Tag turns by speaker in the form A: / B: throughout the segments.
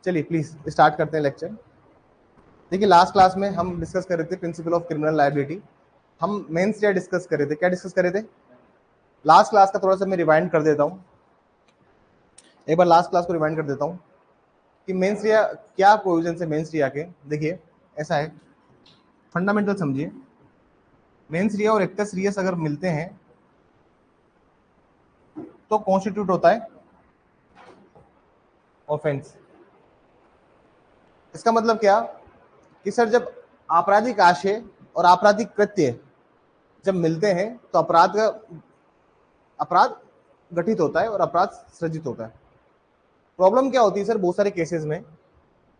A: चलिए please start करते हैं लेक्चर। देखिए लास्ट क्लास में हम डिस्कस कर रहे थे प्रिंसिपल ऑफ क्रिमिनल लायबिलिटी। हम मेंस रिया डिस्कस कर रहे थे। क्या डिस्कस कर रहे थे लास्ट क्लास का? थोड़ा सा मैं रिवाइंड कर देता हूँ, एक बार लास्ट क्लास को रिवाइंड कर देता हूँ कि मेंस रिया क्या प्रोविजन है मेंस रिया के। देखिए ऐसा है, फंडामेंटल समझिए। मेंस रिया और एक्टस रियस अगर मिलते हैं तो कॉन्स्टिट्यूट होता है ऑफेंस। इसका मतलब क्या कि सर जब आपराधिक आशय और आपराधिक कृत्य जब मिलते हैं तो अपराध गठित होता है और अपराध सृजित होता है। प्रॉब्लम क्या होती है सर बहुत सारे केसेस में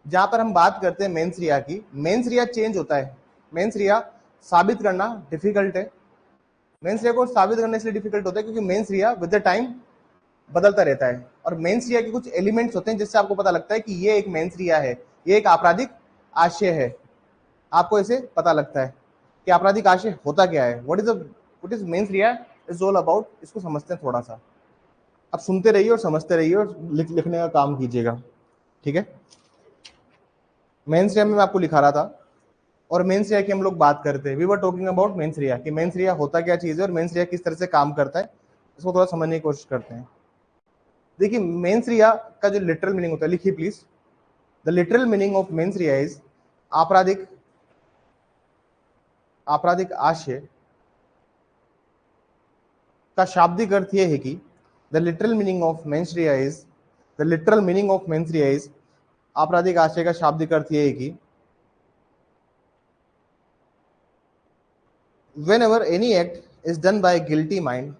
A: जहां पर हम बात करते हैं मेंस रिया की, मेंस रिया चेंज होता है। मेंस रिया साबित करना डिफिकल्ट है। मेंस रिया को साबित करने इसलिए डिफिकल्ट होता है क्योंकि mains Riya with the time बदलता रहता है और मेंस रिया के कुछ एलिमेंट्स होते हैं जिससे आपको पता लगता है कि ये एक मेंस रिया है, ये एक आपराधिक आशय है। आपको इसे पता लगता है कि आपराधिक आशय होता क्या है। What is mains Riya is all about. इसको समझते हैं थोड़ा सा। अब सुनते रहिए और समझते रहिए और लिखने का काम कीजिएगा, ठीक है। मेंस रिया में मैं आपको लिखा रहा था और मेंस रिया की हम लोग बात करते हैं। We were talking about mens rea कि मेंस रिया होता क्या चीज है और मेंस रिया किस तरह से काम करता है, इसको थोड़ा समझने की कोशिश करते हैं। देखिए मेंस रिया का जो लिटरल मीनिंग होता है, लिखिए please. The literal meaning of mains Riya is आपराधिक आशय का शाब्दिक अर्थ यह है कि the literal meaning of mains Riya is the literal meaning of mains Riya is आपराधिक आशय का शाब्दिक अर्थ यह है कि whenever any act is done by guilty mind,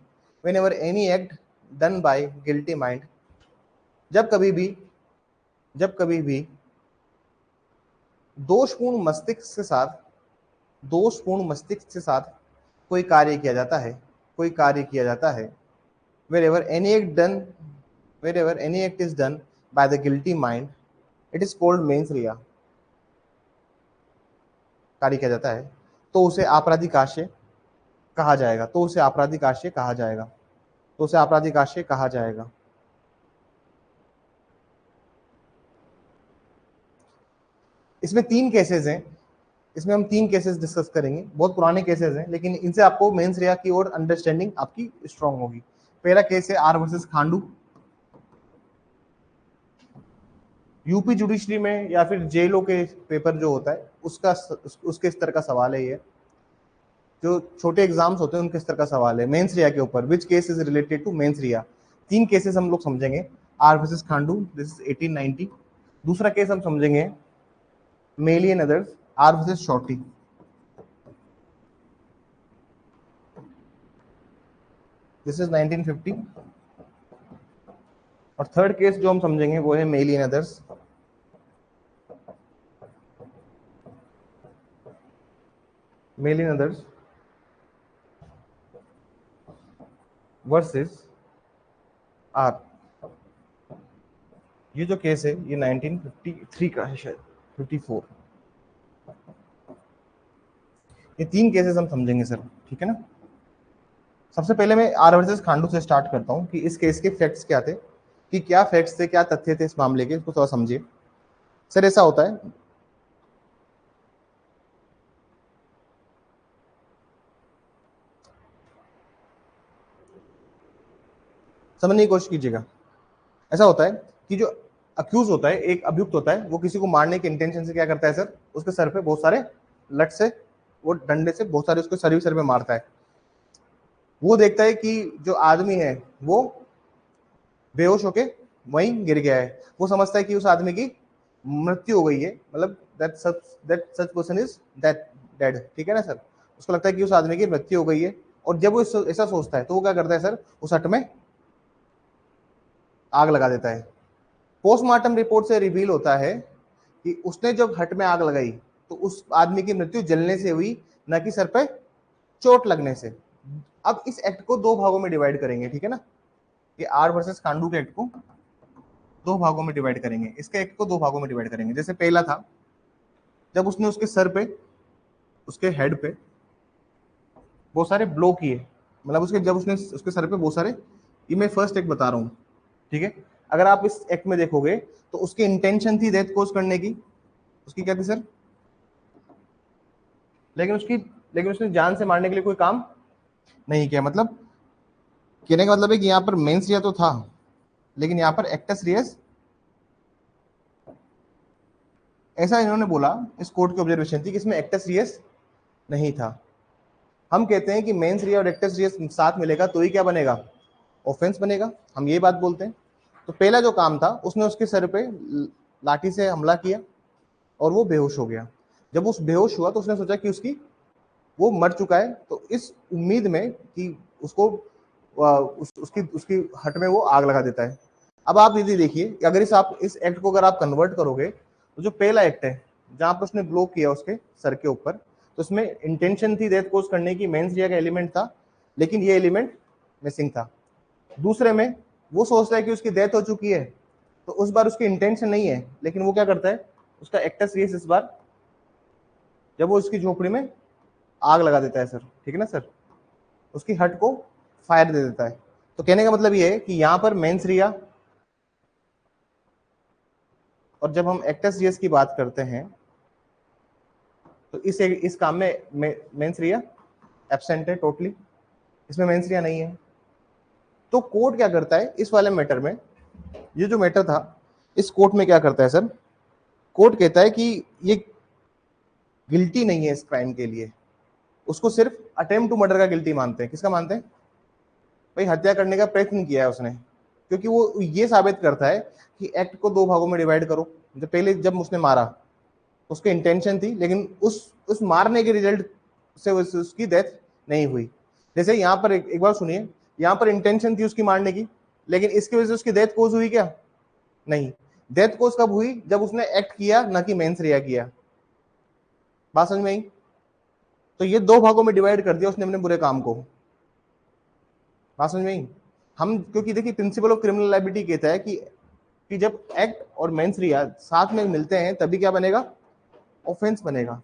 A: whenever any act done by guilty mind, जब कभी भी दोषपूर्ण मस्तिष्क के साथ कोई कार्य किया जाता है, wherever any act is done by the guilty mind, it is called mens rea। कार्य किया जाता है तो उसे आपराधिक आशय कहा जाएगा, इसमें 3 केसेस हैं। इसमें हम 3 केसेस डिस्कस करेंगे। बहुत पुराने केसेस हैं लेकिन इनसे आपको मेंस रिया की और अंडरस्टैंडिंग आपकी स्ट्रांग होगी। पहला केस है are versus Khandu. UP judiciary में या फिर जेलों के पेपर जो होता है उसके स्तर का सवाल है। ये जो छोटे एग्जाम्स होते हैं उनके स्तर का सवाल है मेंस रिया के ऊपर। Which case is related to mens rea. 3 cases हम लोग समझेंगे। R versus Khandu, this is 1890। दूसरा केस हम समझेंगे मेली and others, R versus Shorty. This is 1950। और थर्ड केस जो हम समझेंगे वो है मेली एंड अदर्स, वर्सेस आर। ये जो केस है ये 1953 का है, शायद 54। ये 3 केसेस हम समझेंगे सर, ठीक है ना। सबसे पहले मैं आर वर्सेस खांडू से स्टार्ट करता हूं कि इस केस के फैक्ट्स क्या थे, कि क्या फैक्ट्स थे, क्या तथ्य थे इस मामले के, इसको थोड़ा समझिए। सर ऐसा होता है, समझने की कोशिश कीजिएगा। ऐसा होता है कि जो अक्यूज होता है, एक अभियुक्त होता है, वो किसी को मारने के इंटेंशन से क्या करता है सर, उसके सर पे बहुत सारे लट से, वो डंडे से बहुत सारे उसके सर पे मारता है। वो देखता है कि जो आदमी है वो बेहोश होके वहीं गिर गया है। वो समझता है कि उस आदमी की मृत्यु हो गई है, मतलब that such person is dead, ठीक है ना सर। उसको लगता है कि उस आदमी की मृत्यु हो गई है और जब वो ऐसा सोचता है तो वो क्या करता है सर, उस हट में आग लगा देता है। पोस्टमार्टम रिपोर्ट से रिवील होता है कि उसने जब हट में आग लगाई तो उस आदमी की मृत्यु जलने से हुई, न कि सर पे चोट लगने से। अब इस एक्ट को 2 भागों में डिवाइड करेंगे, ठीक है ना। ये आर वर्सेस खांडू के एक्ट को 2 भागों में डिवाइड करेंगे। इसके एक्ट को 2 भागों में डिवाइड करेंगे। जैसे पहला था जब उसने उसके सर पे, उसके हेड पे बहुत सारे ब्लो किए, मतलब उसके जब उसने उसके सर पे बहुत सारे, ये मैं फर्स्ट एक्ट बता रहा हूँ, ठीक है। अगर आप इस एक्ट में देखोगे तो उसकी इंटेंशन थी डेथ कोज करने की, उसकी क्या थी सर, लेकिन उसने जान से मारने के लिए कोई काम नहीं किया। मतलब कहने का मतलब है कि यहाँ पर मेंस रिया तो था, लेकिन यहाँ पर एक्टस रियस, ऐसा इन्होंने बोला, इस कोर्ट की ऑब्जर्वेशन थी कि इसमें एक्टस रियस नहीं था। हम कहते हैं कि मेंस रिया और एक्टस रियस साथ मिलेगा तो ही क्या बनेगा, ऑफेंस बनेगा, हम ये बात बोलते हैं। तो पहला जो काम था, उसने उसके सर पे लाठी से हमला किया और वो बेहोश हो गया। जब उस बेहोश हुआ तो उसने सोचा कि वो मर चुका है, तो इस उम्मीद में कि उसको उसकी उसकी हट में वो आग लगा देता है। अब आप यदि देखिए कि अगर आप इस एक्ट को अगर आप कन्वर्ट करोगे तो जो पहला एक्ट है जहां पर उसने ब्लो किया उसके सर के ऊपर, तो उसमें इंटेंशन थी डेथ कोज करने की, मेंस रिया का एलिमेंट था, लेकिन ये एलिमेंट मिसिंग था। दूसरे में वो सोचता है कि उसकी डेथ हो चुकी है, तो उस बार उसकी इंटेंशन नहीं है, लेकिन वो क्या करता है, उसका एक्टस रियस इस बार जब वो उसकी झोपड़ी में आग लगा देता है सर, ठीक है ना सर, उसकी हट को फायर दे देता है। तो कहने का मतलब ये है कि यहां पर मेंस रिया, और जब हम एक्टस रियस की बात करते हैं तो इस काम में मेंस रिया एब्सेंट है टोटली, इसमें मेंस रिया नहीं है। तो कोर्ट क्या करता है इस वाले मैटर में, ये जो मैटर था इस कोर्ट में क्या करता है सर, कोर्ट कहता है कि ये गिल्टी नहीं है इस क्राइम के लिए, उसको सिर्फ अटेम्प्ट टू मर्डर का गिल्टी मानते हैं। किसका मानते हैं भाई, हत्या करने का प्रयत्न किया है उसने, क्योंकि वो ये साबित करता है कि एक्ट को दो भागों में डिवाइड करो। जब पहले जब उसने मारा उसकी इंटेंशन थी, लेकिन उस मारने के रिजल्ट से उसकी डेथ नहीं हुई। जैसे यहाँ पर एक बार सुनिए, यहाँ पर इंटेंशन थी उसकी मारने की, लेकिन इसकी वजह से उसकी डेथ कोज हुई क्या, नहीं। डेथ कोज कब हुई, जब उसने एक्ट किया ना कि मेंस रिया किया। बात समझ में आई। तो ये दो भागों में डिवाइड कर दिया उसने अपने बुरे काम को। बात समझ में आई। हम क्योंकि देखिए प्रिंसिपल ऑफ क्रिमिनल लायबिलिटी कहता है कि जब एक्ट और मेंस रिया साथ में मिलते हैं तभी क्या बनेगा, ऑफेंस बनेगा।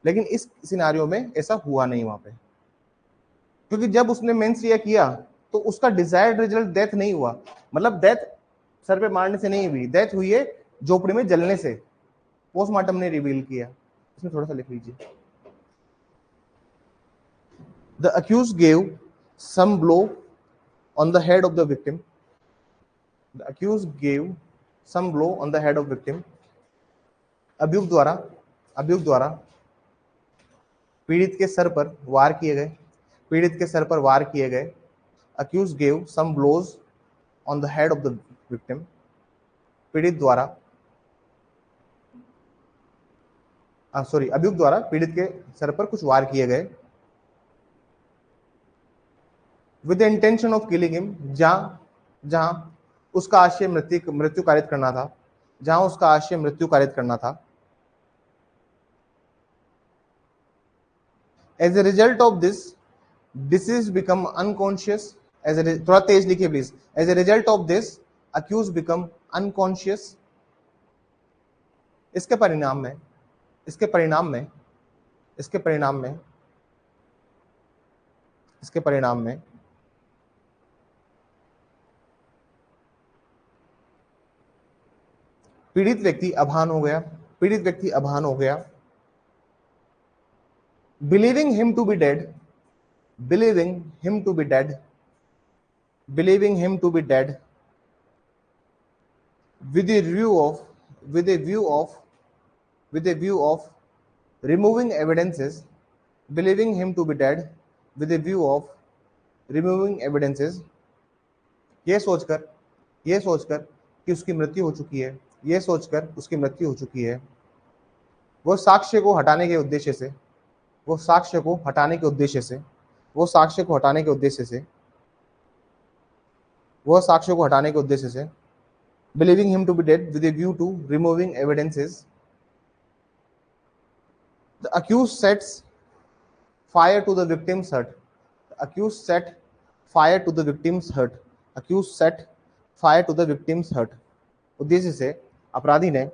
A: लेकिन इस सिनारियो में ऐसा हुआ नहीं वहां पे, क्योंकि जब उसने मेंस रिया किया तो उसका डिजायर्ड रिजल्ट डेथ नहीं हुआ। मतलब डेथ सर पे मारने से नहीं हुई, डेथ हुई है झोपड़ी में जलने से, पोस्टमार्टम ने रिवील किया। इसमें थोड़ा सा लिख लीजिए, the accused gave some blow on the head of the victim. The accused gave some blow on the head of victim. अभियुक्त द्वारा पीड़ित के सर पर वार किए गए, पीड़ित के सर पर वार किए गए। Accused gave some blows on the head of the victim. पीड़ित द्वारा अभियुक्त द्वारा पीड़ित के सर पर कुछ वार किए गए। With the intention of killing him, जहां उसका आशय मृत्यु कारित करना था, जहां उसका आशय मृत्यु कारित करना था। As a result of this, deceased become unconscious. थोड़ा तेज लिखिए please. As a result of this, accused become unconscious. इसके परिणाम में इसके परिणाम में इसके परिणाम में इसके परिणाम में पीड़ित व्यक्ति अभान हो गया, पीड़ित व्यक्ति अभान हो गया। Believing him to be dead, believing him to be dead, believing him to be dead, with a view of with a view of with a view of removing evidences, believing him to be dead with a view of removing evidences, ये सोचकर कि उसकी मृत्यु हो चुकी है, ये सोचकर उसकी मृत्यु हो चुकी है, वो साक्ष्य को हटाने के उद्देश्य से, वो साक्ष्य को हटाने के उद्देश्य से, वो साक्ष्य को हटाने के उद्देश्य से, वो साक्ष्य को हटाने के उद्देश्य से, believing him to be dead with a view to removing evidences, the accused sets fire to the victim's hut. The accused set fire to the victim's hut. Accused set fire to the victim's hut. उद्देश्य से अपराधी ने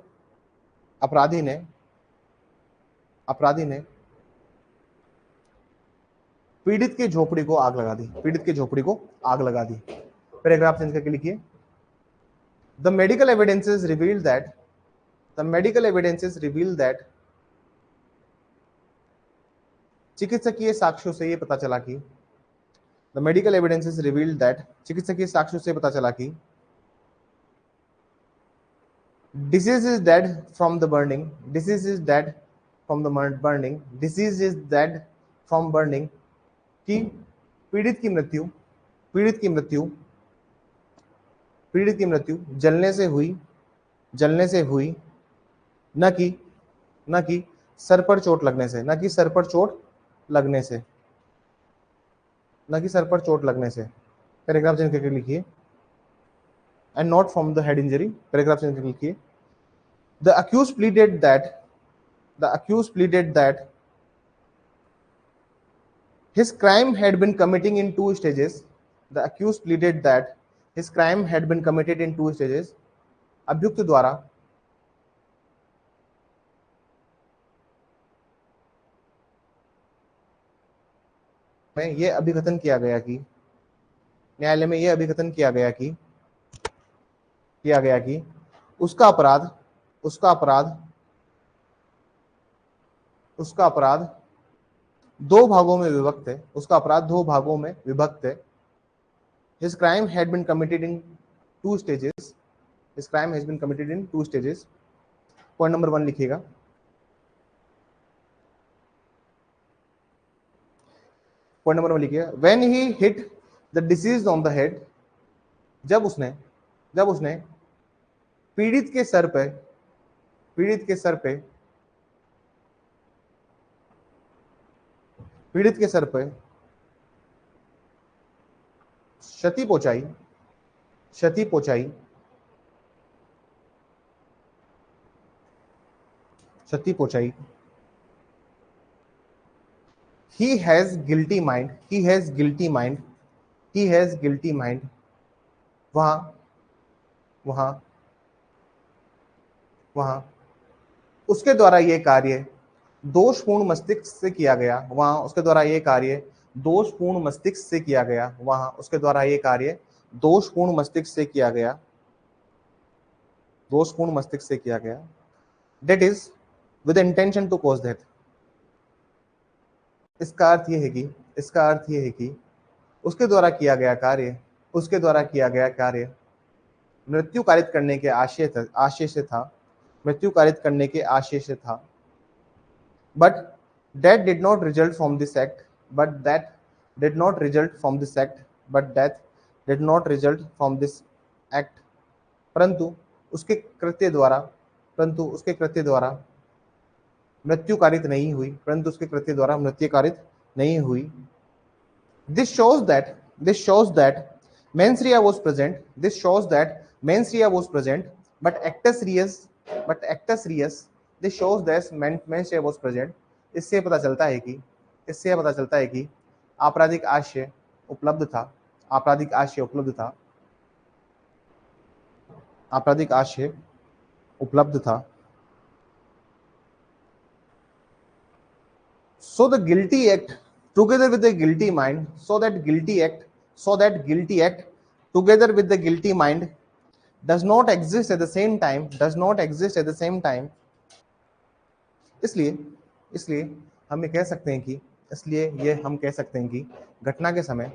A: अपराधी ने अपराधी ने पीड़ित की झोपड़ी को आग लगा दी, पीड़ित की झोपड़ी को आग लगा दी। पैराग्राफ चेंज करके लिखिए, The medical evidences revealed that चिकित्सकीय साक्ष्यों से ये पता चला कि the medical evidences revealed that चिकित्सकीय साक्ष्यों से पता चला कि disease is dead from the burning, disease is dead from the burning, disease is dead from burning, कि पीड़ित की मृत्यु पीड़ित की मृत्यु पीड़ित की मृत्यु जलने से हुई न कि सर पर चोट लगने से, न कि सर पर चोट लगने से, न कि सर पर चोट लगने से। पैराग्राफ चेंज करके लिखिए, and not from the head injury. Paragraph change करके लिखिए, the accused pleaded that his crime had been committing in two stages. The accused pleaded that his crime had been committed in two stages. अभियुक्त द्वारा में यह अभिकथन किया गया कि न्यायालय में यह अभिकथन किया गया कि उसका अपराध दो भागों में विभक्त है। His crime had been committed in two stages. Point number 1 लिखिएगा। पॉइंट नंबर 1 लिखिएगा, when he hit the deceased on the head, जब उसने पीड़ित के सर पे क्षति पहुंचाई। He has guilty mind। वहां उसके द्वारा ये कार्य दोषपूर्ण मस्तिष्क से किया गया। वहां उसके द्वारा ये कार्य दोषपूर्ण मस्तिष्क से किया गया। That is with the intention to cause death। इसका अर्थ यह है कि उसके द्वारा किया गया कार्य मृत्यु कारित करने के आशय से था। But that did not result from this act। परंतु उसके कृत्य द्वारा मृत्यु कारित नहीं हुई। This shows that mens rea was present। But actus reus this shows that mens rea was present। इससे पता चलता है कि आपराधिक आशय उपलब्ध था। So the guilty act together with the guilty mind, together with the guilty mind does not exist at the same time। इसलिए हम ये कह सकते हैं कि घटना के समय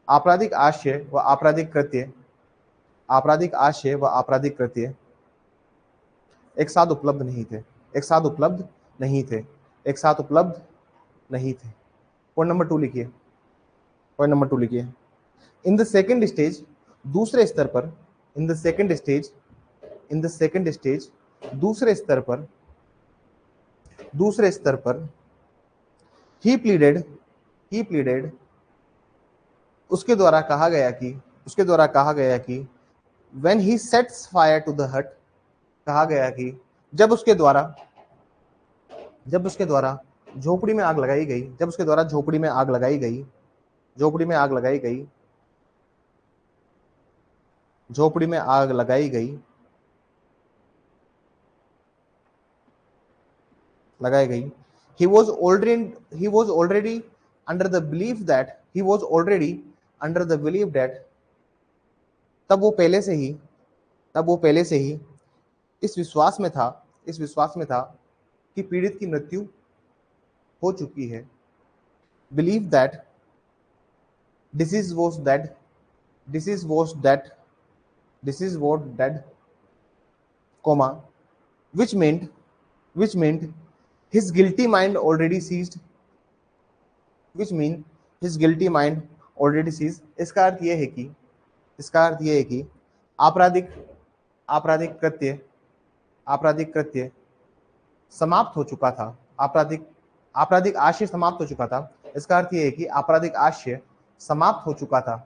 A: आपराधिक आशय व आपराधिक कृत्य एक साथ उपलब्ध नहीं थे। पॉइंट नंबर 2 लिखिए, इन द सेकेंड स्टेज दूसरे स्तर पर he pleaded उसके द्वारा कहा गया कि when he sets fire to the hut, कहा गया कि जब उसके द्वारा झोपड़ी में आग लगाई गई। he was already under the belief that he was already under the belief that तब वो पहले से ही इस विश्वास में था कि पीड़ित की मृत्यु हो चुकी है. Believe that disease was dead, comma, which meant his guilty mind already ceased. इसका अर्थ यह है कि आपराधिक कृत्य समाप्त हो चुका था. आपराधिक आशय समाप्त हो चुका था. इसका अर्थ यह है कि आपराधिक आशय समाप्त हो चुका था.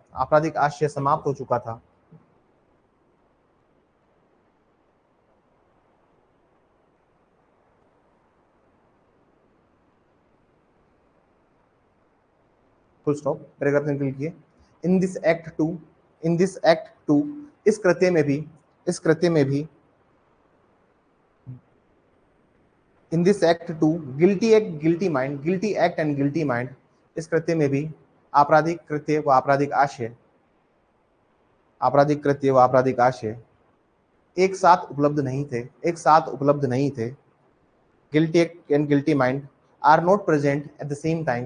A: Full stop. पैराग्राफ में लिखिए इन दिस एक्ट टू इस कृत्य में भी in this act two guilty act and guilty mind. इस कृत्य में भी आपराधिक कृत्य व आपराधिक आशय एक साथ उपलब्ध नहीं थे. Guilty act and guilty mind are not present at the same time.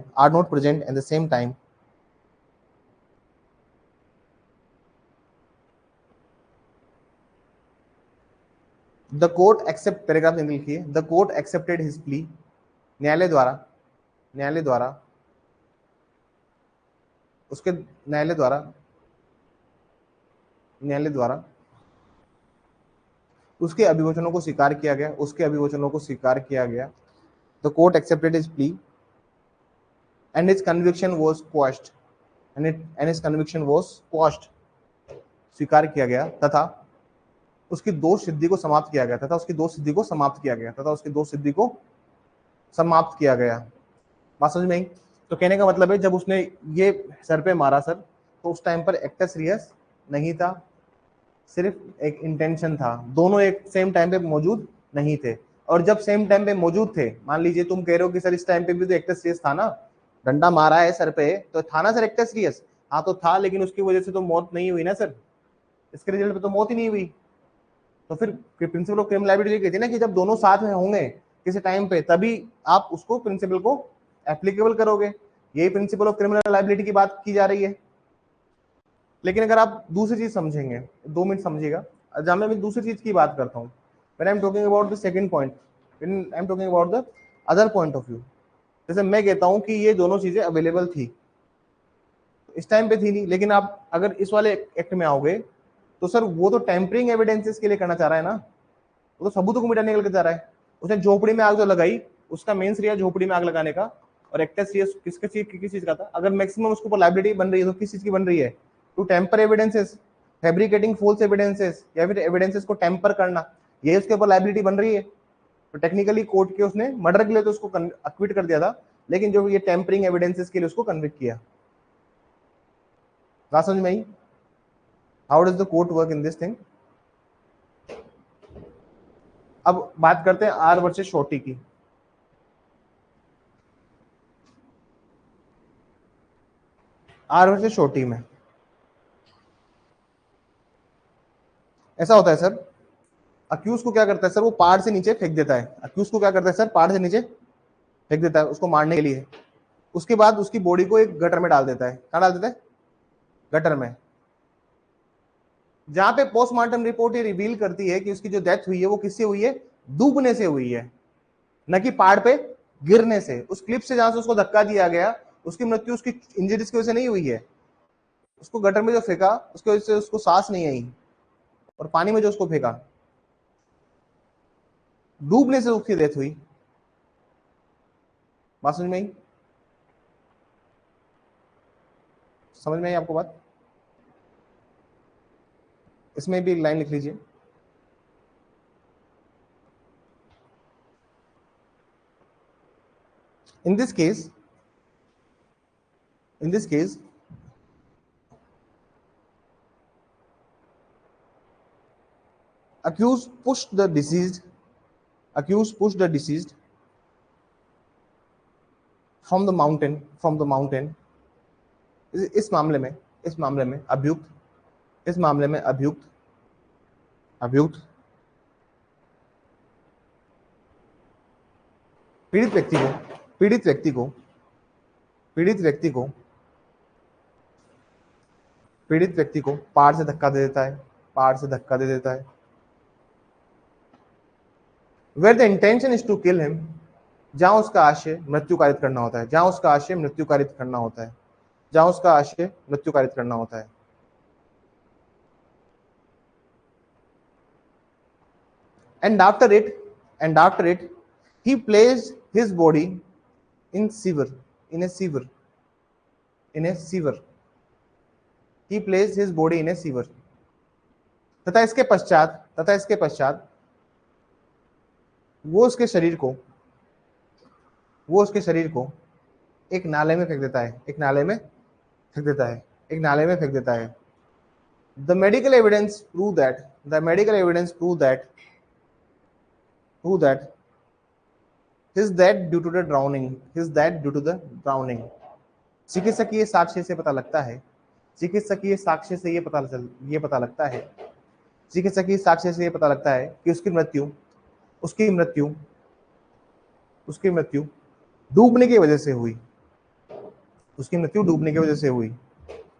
A: The court paragraph में लिखिए the court accepted his plea. न्यायालय द्वारा उसके अभिवचनों को स्वीकार किया गया. The court accepted his plea and his conviction was quashed. स्वीकार किया गया तथा उसकी दोष सिद्धि को समाप्त किया गया. बात समझ में आई? तो कहने का मतलब है जब उसने ये सर पे मारा सर, तो उस टाइम पर एक्टस रियस नहीं था, सिर्फ एक इंटेंशन था. दोनों एक सेम टाइम पे मौजूद नहीं थे. और जब सेम टाइम पे मौजूद थे, मान लीजिए तुम कह रहे हो कि सर इस टाइम पे भी तो एक्टस रियस था ना, डंडा मारा है सर पे, तो था ना सर एक्टस रियस? हाँ तो था, लेकिन उसकी वजह से तो मौत नहीं हुई ना सर, इसके रिजल्ट पे तो मौत ही नहीं हुई. तो फिर प्रिंसिपल ऑफ क्रिमिनल लायबिलिटी कहती है ना कि जब दोनों साथ में होंगे किसी टाइम पे, तभी आप उसको प्रिंसिपल को एप्लीकेबल करोगे. यही प्रिंसिपल ऑफ क्रिमिनल लायबिलिटी की बात की जा रही है. लेकिन अगर आप दूसरी चीज समझेंगे, 2 मिनट समझिएगा, जहां मैं दूसरी चीज की बात करता हूँ, when I'm talking about the second point, when I'm talking about the other point of view, जैसे मैं कहता हूं कि ये दोनों चीजें अवेलेबल थी, इस टाइम पे थी नहीं, लेकिन आप अगर इस वाले एक्ट में आओगे तो सर वो तो टेम्परिंग एविडेंसेस के लिए करना चाह रहा है ना, वो तो सबूतों को मिटाने के लिए चाह रहा है. उसने झोपड़ी में आग जो लगाई, उसका मेन श्रेय झोपड़ी में आग लगाने का, और एक्टर श्रेय किस चीज का था? अगर मैक्सिमम उसके ऊपर लायबिलिटी बन रही है तो किस चीज की बन रही है? To tamper evidences, fabricating false evidences, या फिर एविडेंसेस को टेम्पर करना, ये उसके ऊपर लायबिलिटी बन रही है. तो टेक्निकली कोर्ट के उसने मर्डर के लिए तो उसको अक्विट कर दिया था, लेकिन जो ये टेम्परिंग एविडेंसेस के लिए उसको कन्विक्ट किया. बात समझ में आई? How does the court work in this thing? अब बात करते हैं आर वर्सेस शॉर्टी की. आर वर्सेस शॉर्टी में ऐसा होता है सर, अक्यूज को क्या करता है सर, वो पहाड़ से नीचे फेंक देता है. अक्यूज को क्या करता है सर, पहाड़ से नीचे फेंक देता है उसको मारने के लिए. उसके बाद उसकी बॉडी को एक गटर में डाल देता है. कहाँ डाल देता है? गटर में. जहां पे पोस्टमार्टम रिपोर्ट ये रिवील करती है कि उसकी जो डेथ हुई है वो किससे हुई है? डूबने से हुई है, न कि पहाड़ पे गिरने से. उस क्लिप से जहां से उसको धक्का दिया गया, उसकी मृत्यु उसकी इंजरीज की वजह से नहीं हुई है. उसको गटर में जो फेंका उसकी वजह से उसको सांस नहीं आई, और पानी में जो उसको फेंका, डूबने से उसकी डेथ हुई. बात समझ में आई? समझ में आई आपको बात? इसमें भी लाइन लिख लीजिए. In this case, accused pushed the deceased from the mountain. इस मामले में अभियुक्त पीड़ित व्यक्ति को पहाड़ से धक्का दे देता है। Where the intention is to kill him, जहां उसका आशय मृत्यु कारित करना होता है। And after it, he placed his body in a sewer. He placed his body in a sewer. तथा इसके पश्चात वो उसके शरीर को एक नाले में फेंक देता है। The medical evidence prove that his death due to the drowning. चिकित्सकीय साक्ष्य से पता लगता है कि उसकी मृत्यु डूबने की वजह से हुई।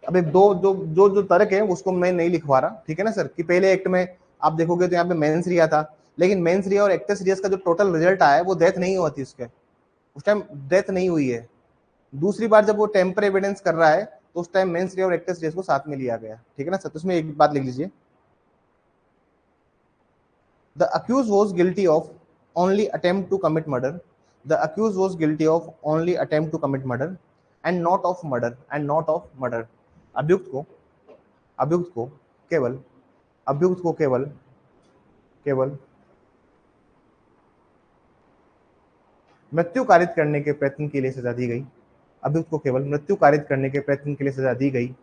A: अब एक जो तर्क है उसको मैं नहीं लिखवा रहा, ठीक है ना सर, कि पहले एक्ट में आप देखोगे तो यहाँ पे मेंस रिया था, लेकिन मेंस रिया और एक्टस रियस का जो टोटल रिजल्ट आया है वो डेथ नहीं हुआ थी, उसके उस टाइम डेथ नहीं हुई है। दूसरी बार जब वो टेम्पर एविडेंस कर रहा है तो उस टाइम मेंस रिया और एक्टस रियस को साथ में लिया गया, ठीक है ना सर। तो उसमें एक बात लिख लीजिए, the accused was guilty of only attempt to commit murder and not of murder. अभियुक्त को केवल मृत्यु कारित करने के प्रयत्न के लिए सजा दी गई।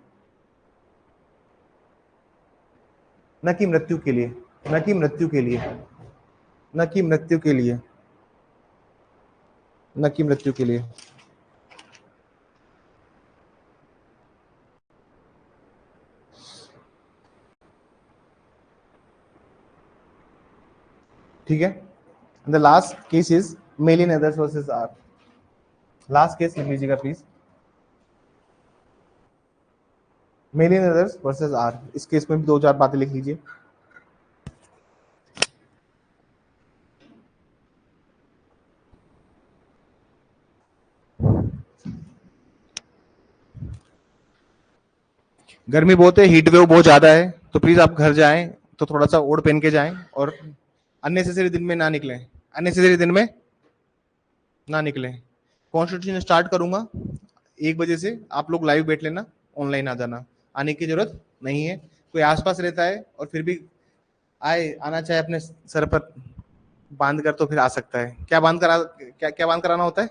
A: न कि मृत्यु के लिए। ठीक है। द लास्ट केस इज मेली नेदर्स वर्सेस आर। लास्ट केस लिख लीजिएगा प्लीज, मेली नेदर्स वर्सेस आर। इस केस में भी 2-4 बातें लिख लीजिए। गर्मी बहुत है, हीट वेव बहुत ज्यादा है, तो प्लीज आप घर जाएं तो थोड़ा सा ओढ़ पहन के जाएं और अननेसेसरी दिन में ना निकलें। कॉन्स्टिट्यूशन स्टार्ट करूंगा 1 बजे से, आप लोग लाइव बैठ लेना, ऑनलाइन आ जाना, आने की जरूरत नहीं है। कोई आसपास रहता है और फिर भी आना चाहे अपने सर पर बांध कर तो फिर आ सकता है। क्या बांध कराना होता है?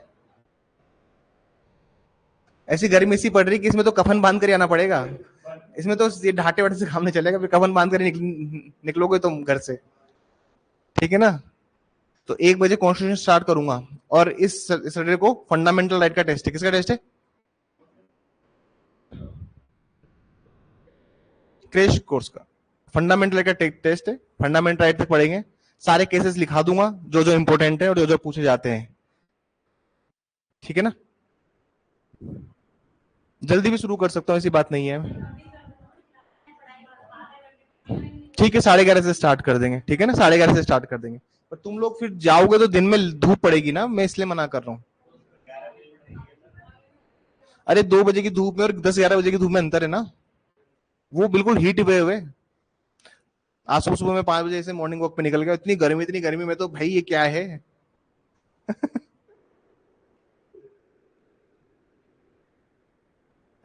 A: ऐसी गर्मी सी पड़ रही कि इसमें तो कफन बांध कर आना पड़ेगा। इसमें तो ये ढाटे वाटे से काम नहीं चलेगा, फिर कफन बांध कर निकलोगे तुम घर से, ठीक है ना। तो 1 बजे कॉन्स्टिट्यूशन स्टार्ट करूंगा और इस सैटरडे को फंडामेंटल राइट का टेस्ट है। किसका टेस्ट है? क्रैश कोर्स का फंडामेंटल राइट का टेस्ट है। फंडामेंटल राइट तक पढ़ेंगे, सारे केसेस लिखा दूंगा जो जो इंपॉर्टेंट है और जो जो पूछे जाते हैं, ठीक है ना। जल्दी भी शुरू कर सकता हूं, ऐसी बात नहीं है, ठीक है। 11:30 से स्टार्ट कर देंगे, ठीक है ना, 11:30 से स्टार्ट कर देंगे। पर तुम लोग फिर जाओगे तो दिन में धूप पड़ेगी ना, मैं इसलिए मना कर रहा हूँ। अरे 2 बजे की धूप में और 10-11 बजे की धूप में अंतर है ना, वो बिल्कुल हीट वेव है। आज सुबह में 5 बजे से मॉर्निंग वॉक पे निकल गया, इतनी गर्मी में तो भाई ये क्या है।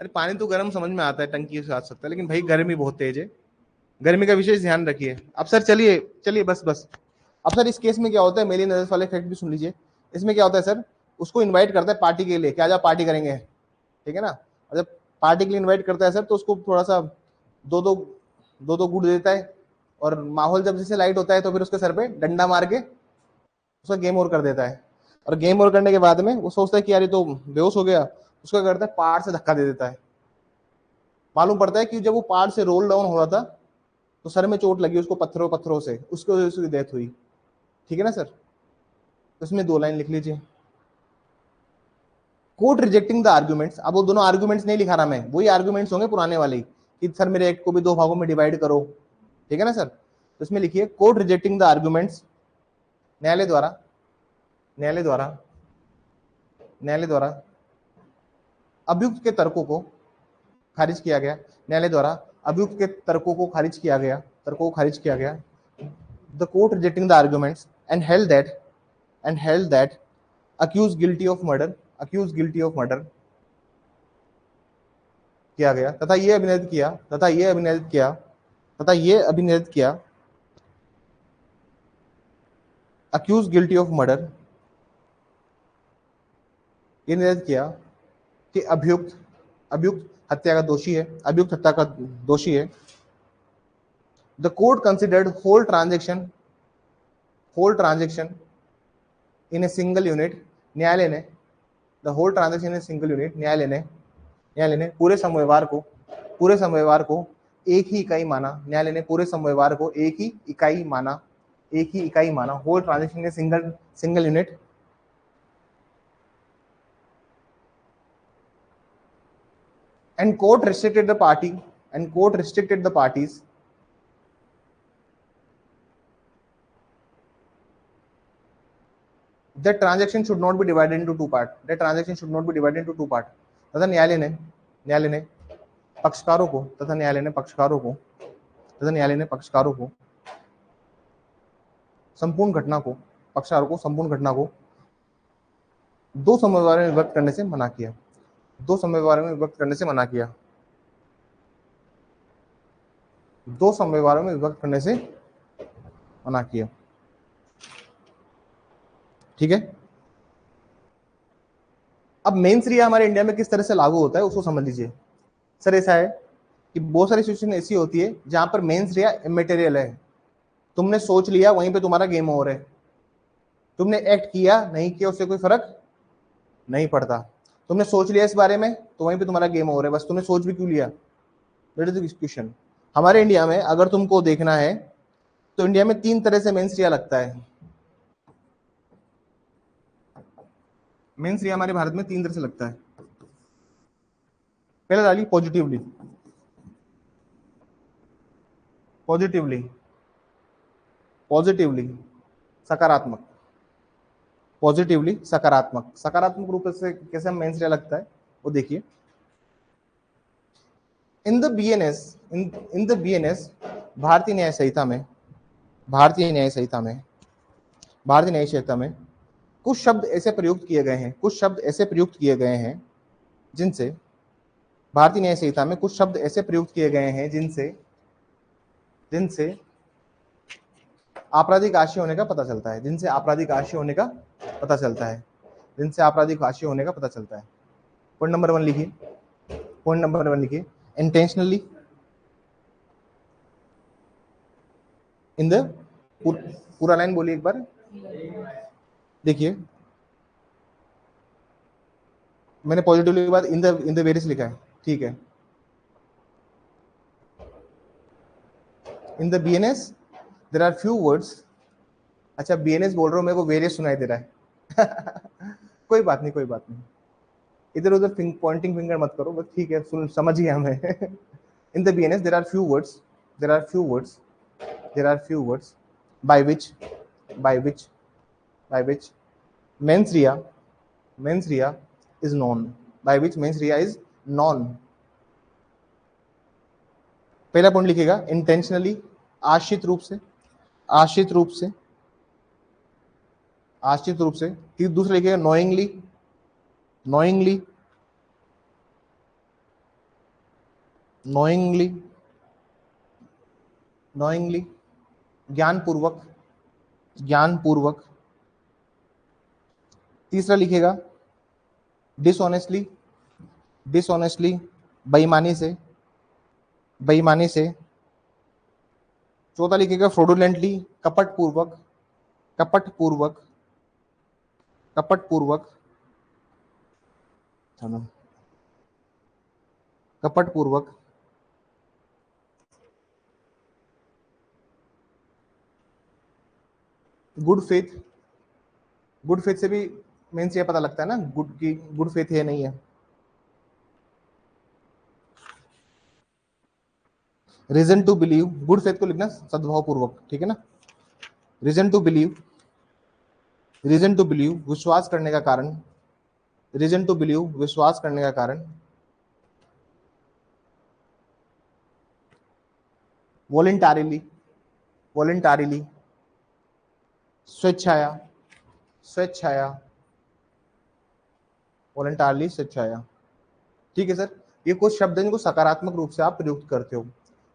A: अरे पानी तो गर्म समझ में आता है, टंकी से आ सकता है, लेकिन भाई गर्मी बहुत तेज है, गर्मी का विशेष ध्यान रखिए। अब सर चलिए बस। अब सर इस केस में क्या होता है, मेली नजर वाले फैक्ट भी सुन लीजिए। इसमें क्या होता है सर, उसको इन्वाइट करता है पार्टी के लिए, क्या जा पार्टी करेंगे, ठीक है ना। और जब पार्टी के लिए इन्वाइट करता है सर, तो उसको थोड़ा सा दो गुड़ देता है, और माहौल जब जैसे लाइट होता है तो फिर उसके सर पे डंडा मार के उसका गेम ओवर कर देता है। और गेम ओवर करने के बाद में वो सोचता है कि यार ये तो बेहोश हो गया, उसको क्या करता है, पहाड़ से धक्का दे देता है। मालूम पड़ता है कि जब वो पहाड़ से रोल डाउन हो रहा था तो सर में चोट लगी उसको पत्थरों पत्थरों से, उसकी वजह से उसकी डेथ हुई। ठीक है ना सर? तो इसमें 2 लाइन लिख लीजिए। कोर्ट रिजेक्टिंग द आर्ग्यूमेंट्स, अब वो दोनों आर्ग्यूमेंट्स नहीं लिखा रहा मैं, वही आर्ग्यूमेंट्स होंगे पुराने वाले कि सर मेरे एक्ट को भी 2 भागों में डिवाइड करो। ठीक है ना सर? तो इसमें लिखिए कोर्ट रिजेक्टिंग द आर्ग्यूमेंट्स, न्यायालय द्वारा न्यायालय द्वारा न्यायालय द्वारा अभियुक्त के तर्कों को खारिज किया गया। न्यायालय द्वारा अभियुक्त के तर्कों को खारिज किया गया। The court rejecting the arguments and held that accused guilty of murder किया गया तथा ये अभिनिर्णय किया accused guilty of murder, ये निर्धारित किया कि अभियुक्त हत्या का दोषी है। The court considered whole transaction in a single unit, न्यायालय ने the whole transaction in a single unit, न्यायालय ने पूरे समव्यवहार को एक ही इकाई माना। न्यायालय ने पूरे समव्यवहार को एक ही इकाई माना। Whole transaction in a single unit. And court restricted the parties that transaction should not be divided into two part. तथा न्यायालय ने पक्षकारों को संपूर्ण घटना को 2 समव्यवहार में विभक्त करने से मना किया। 2 समव्यवहारों में विभक्त करने से मना किया। ठीक है। अब मेंस रिया हमारे इंडिया में किस तरह से लागू होता है उसको समझ लीजिए। सर ऐसा है कि बहुत सारी सिचुएशन ऐसी होती है जहां पर मेंस रिया इमैटेरियल है। तुमने सोच लिया वहीं पे तुम्हारा गेम ओवर है। तुमने एक्ट किया नहीं किया उससे कोई फर्क नहीं पड़ता। तुमने सोच लिया इस बारे में तो वहीं पे तुम्हारा गेम ओवर है। बस तुमने सोच भी क्यों लिया, दैट इज द क्वेश्चन। हमारे इंडिया में अगर तुमको देखना है तो इंडिया में 3 तरह से मेंस रिया लगता है। मेंस रिया हमारे भारत में 3 तरह से लगता है। पहले डालिए पॉजिटिवली सकारात्मक रूप से कैसे मेंस रिया लगता है वो देखिए। इन द बीएनएस भारतीय न्याय संहिता में कुछ शब्द ऐसे प्रयुक्त किए गए हैं जिनसे भारतीय न्याय संहिता में कुछ शब्द ऐसे प्रयुक्त किए गए हैं जिनसे आपराधिक आशय होने का पता चलता है। पॉइंट नंबर 1 लिखिए। इंटेंशनली इन द, पूरा लाइन बोलिए एक बार। देखिए मैंने पॉजिटिवली के बाद इन द वेरियस लिखा है। ठीक है। In the BNS there are few words. अच्छा बीएनएस बोल रहा हूं, मेरे को वेरियस सुनाई दे रहा है। कोई बात नहीं, इधर उधर पॉइंटिंग फिंगर मत करो, बस ठीक है, समझ गया हमें। In the BNS there are few words by which mens rea is known। पहला पॉइंट लिखिएगा इंटेंशनली, आश्रित रूप से। दूसरा लिखिएगा नोइंगली, ज्ञानपूर्वक। तीसरा लिखिएगा डिसऑनेस्टली, बेईमानी से। चौथा लिखिएगा फ्रॉडुलेंटली, कपटपूर्वक। कपटपूर्वक, कपटपूर्वक गुड फेथ, गुड फेथ से भी मेंस ये पता लगता है ना गुड की गुड फेथ है नहीं है। Reason to believe, good faith को लिखना सद्भाव पूर्वक, ठीक है ना। Reason to believe, reason to believe विश्वास करने का कारण, रीजन टू बिलीव विश्वास करने का कारण, वॉलेंटारीली, वॉलेंटारीली, स्वेच्छाया, स्वेच्छाया, वॉलेंटारली, स्वेच्छाया, ठीक है सर। ये कुछ शब्द हैं जिनको सकारात्मक रूप से आप प्रयुक्त करते हो।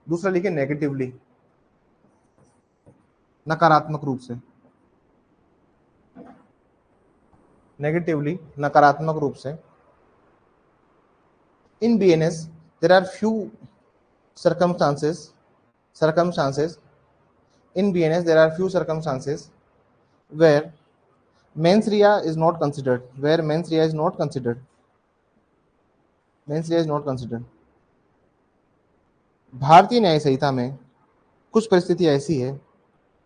A: दूसरा लिखिए नेगेटिवली, नकारात्मक रूप से, नेगेटिवली नकारात्मक रूप से। In BNS there are few circumstances, circumstances, in BNS there are few circumstances where mens rea is not considered, where mens rea is not considered, mens rea is not considered। भारतीय न्याय संहिता में कुछ परिस्थिति ऐसी है,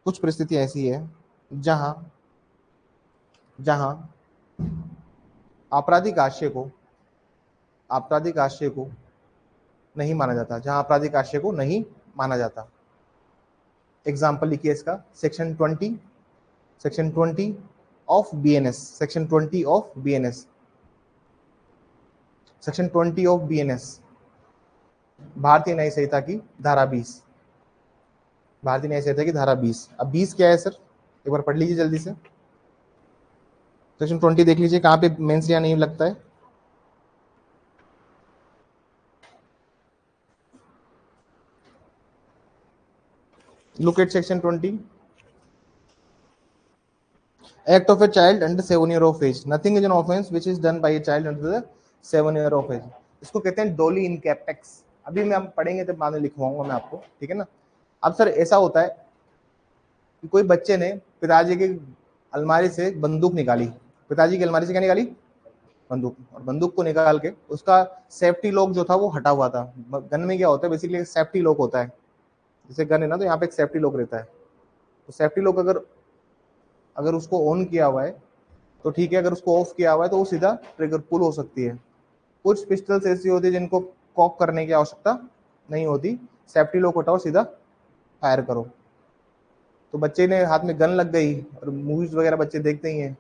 A: कुछ परिस्थिति ऐसी है जहां जहां आपराधिक आशय को, आपराधिक आशय को नहीं माना जाता, जहां आपराधिक आशय को नहीं माना जाता। एग्जाम्पल लिखिए इसका, section 20, section 20 of BNS, section 20 of BNS, section 20 of BNS, भारतीय न्याय संहिता की धारा 20, भारतीय न्याय संहिता की धारा 20। अब 20 क्या है सर, एक बार पढ़ लीजिए जल्दी से। सेक्शन 20 देख लीजिए कहां पे मेंस rea नहीं लगता है। Look at section 20. Act of a child under 7 years of age. Nothing is an offense which is done by a child under the 7 years of age. इसको कहते हैं डोली इन कैप्टेक्स। अभी मैं हम पढ़ेंगे तो बाद में लिखवाऊंगा मैं आपको, ठीक है ना। अब सर ऐसा होता है कि कोई बच्चे ने पिताजी की अलमारी से बंदूक निकाली, पिताजी की अलमारी से क्या निकाली, बंदूक, और बंदूक को निकाल के उसका सेफ्टी लॉक जो था वो हटा हुआ था। गन में क्या होता है बेसिकली, सेफ्टी लॉक होता है, जैसे गन है ना तो यहाँ पे एक सेफ्टी लॉक रहता है। तो सेफ्टी लॉक अगर उसको ऑन किया हुआ है तो ठीक है, अगर उसको ऑफ किया हुआ है तो वो सीधा ट्रिगर पुल हो सकती है। कुछ पिस्टल्स ऐसी होती है जिनको कॉक करने की आवश्यकता नहीं होती, सेफ्टी लॉक हटाओ सीधा फायर करो। तो बच्चे ने हाथ में गन लग गई, और मूवीज वगैरह बच्चे देखते ही हैं,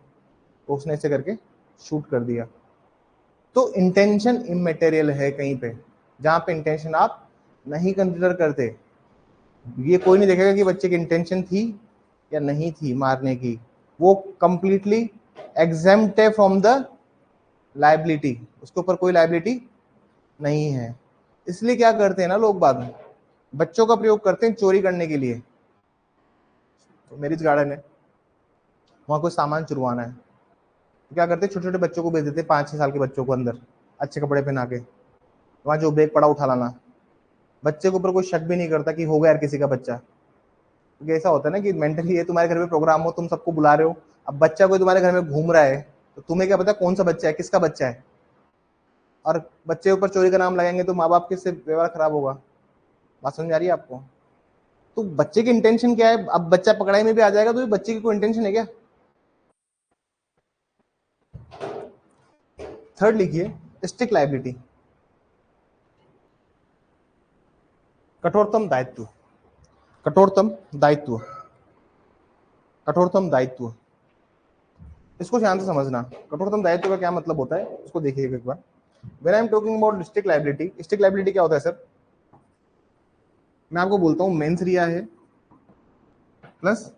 A: तो उसने ऐसे करके शूट कर दिया। तो इंटेंशन इमैटेरियल है कहीं पे, जहां पे इंटेंशन आप नहीं कंसिडर करते। ये कोई नहीं देखेगा कि बच्चे की इंटेंशन थी या नहीं थी मारने की, वो कंप्लीटली एग्जेम्प्ट है फ्रॉम द लायबिलिटी, उसके ऊपर कोई लायबिलिटी नहीं है। इसलिए क्या करते हैं ना लोग बाद बच्चों का प्रयोग करते हैं चोरी करने के लिए। तो मैरिज गार्डन है, वहां कोई सामान चुरवाना है, तो क्या करते हैं छोटे छोटे बच्चों को भेज देते हैं, 5-6 साल के बच्चों को अंदर अच्छे कपड़े पहना के, वहां जो बैग पड़ा उठा लाना। बच्चे के ऊपर कोई शक भी नहीं करता कि होगा यार किसी का बच्चा। क्योंकि ऐसा होता है ना कि मेंटली ये तुम्हारे घर में प्रोग्राम हो, तुम सबको बुला रहे हो, अब बच्चा कोई तुम्हारे घर में घूम रहा है तो तुम्हें क्या पता कौन सा बच्चा है, किसका बच्चा है। और बच्चे ऊपर चोरी का नाम लगाएंगे तो माँ बाप के से व्यवहार खराब होगा। बात समझ आ रही है आपको। तो बच्चे की इंटेंशन क्या है, अब बच्चा पकड़ाई में भी आ जाएगा तो ये बच्चे की कोई इंटेंशन है क्या। थर्ड लिखिए स्ट्रिक्ट लायबिलिटी, कठोरतम दायित्व, कठोरतम दायित्व, कठोरतम दायित्व। इसको ध्यान से समझना, कठोरतम दायित्व का क्या मतलब होता है उसको देखिएगा एक बार। When I am talking about strict liability, strict liability क्या होता है सर, मैं आपको बोलता हूं मेंस रिया है प्लस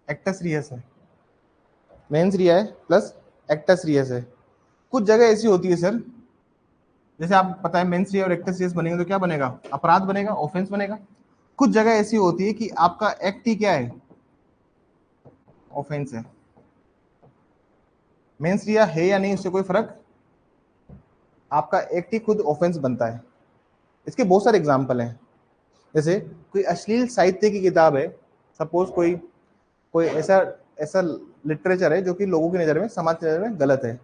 A: एक्टस रियस है, मेंस रिया है प्लस एक्टस रियस है। कुछ जगह ऐसी होती है सर, जैसे आप पता है मेंस रिया और एक्टस रियस बनेंगे तो क्या बनेगा, अपराध बनेगा, ऑफेंस बनेगा। कुछ जगह ऐसी होती है कि आपका एक्ट ही क्या है, ऑफेंस है। मेंस रिया है या नहीं उससे कोई फर्क, आपका एक्ट ही खुद ऑफेंस बनता है। इसके बहुत सारे एग्जाम्पल हैं, जैसे कोई अश्लील साहित्य की किताब है, सपोज कोई कोई ऐसा ऐसा लिटरेचर है जो कि लोगों की नज़र में, समाज की नज़र में गलत है।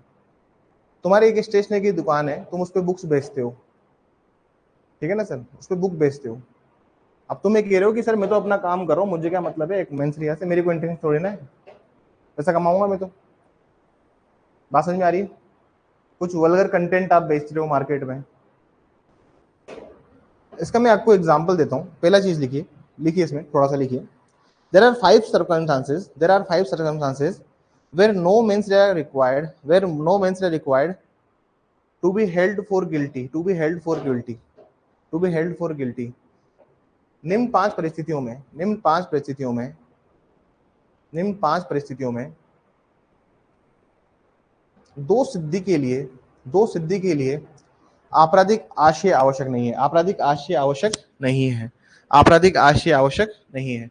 A: तुम्हारी एक स्टेशनरी की दुकान है, तुम उस पर बुक्स बेचते हो, ठीक है ना सर, उस पर बुक बेचते हो। अब तुम ये कह रहे हो कि सर मैं तो अपना काम कर रहा हूँ, मुझे क्या मतलब है एक मेंस रिया से, मेरी कोई इंटेंशन थोड़ी ना है, पैसा कमाऊंगा मैं तो। बात समझ में आ रही है? कुछ वल्गर कंटेंट आप बेच रहे हो मार्केट में। इसका मैं आपको एग्जांपल देता हूँ। पहला चीज लिखिए, लिखिए इसमें थोड़ा सा लिखिए। There are 5 circumstances where no mens rea required, to be held for guilty, निम्न पांच परिस्थितियों में दो सिद्धि के लिए आपराधिक आशय आवश्यक नहीं है।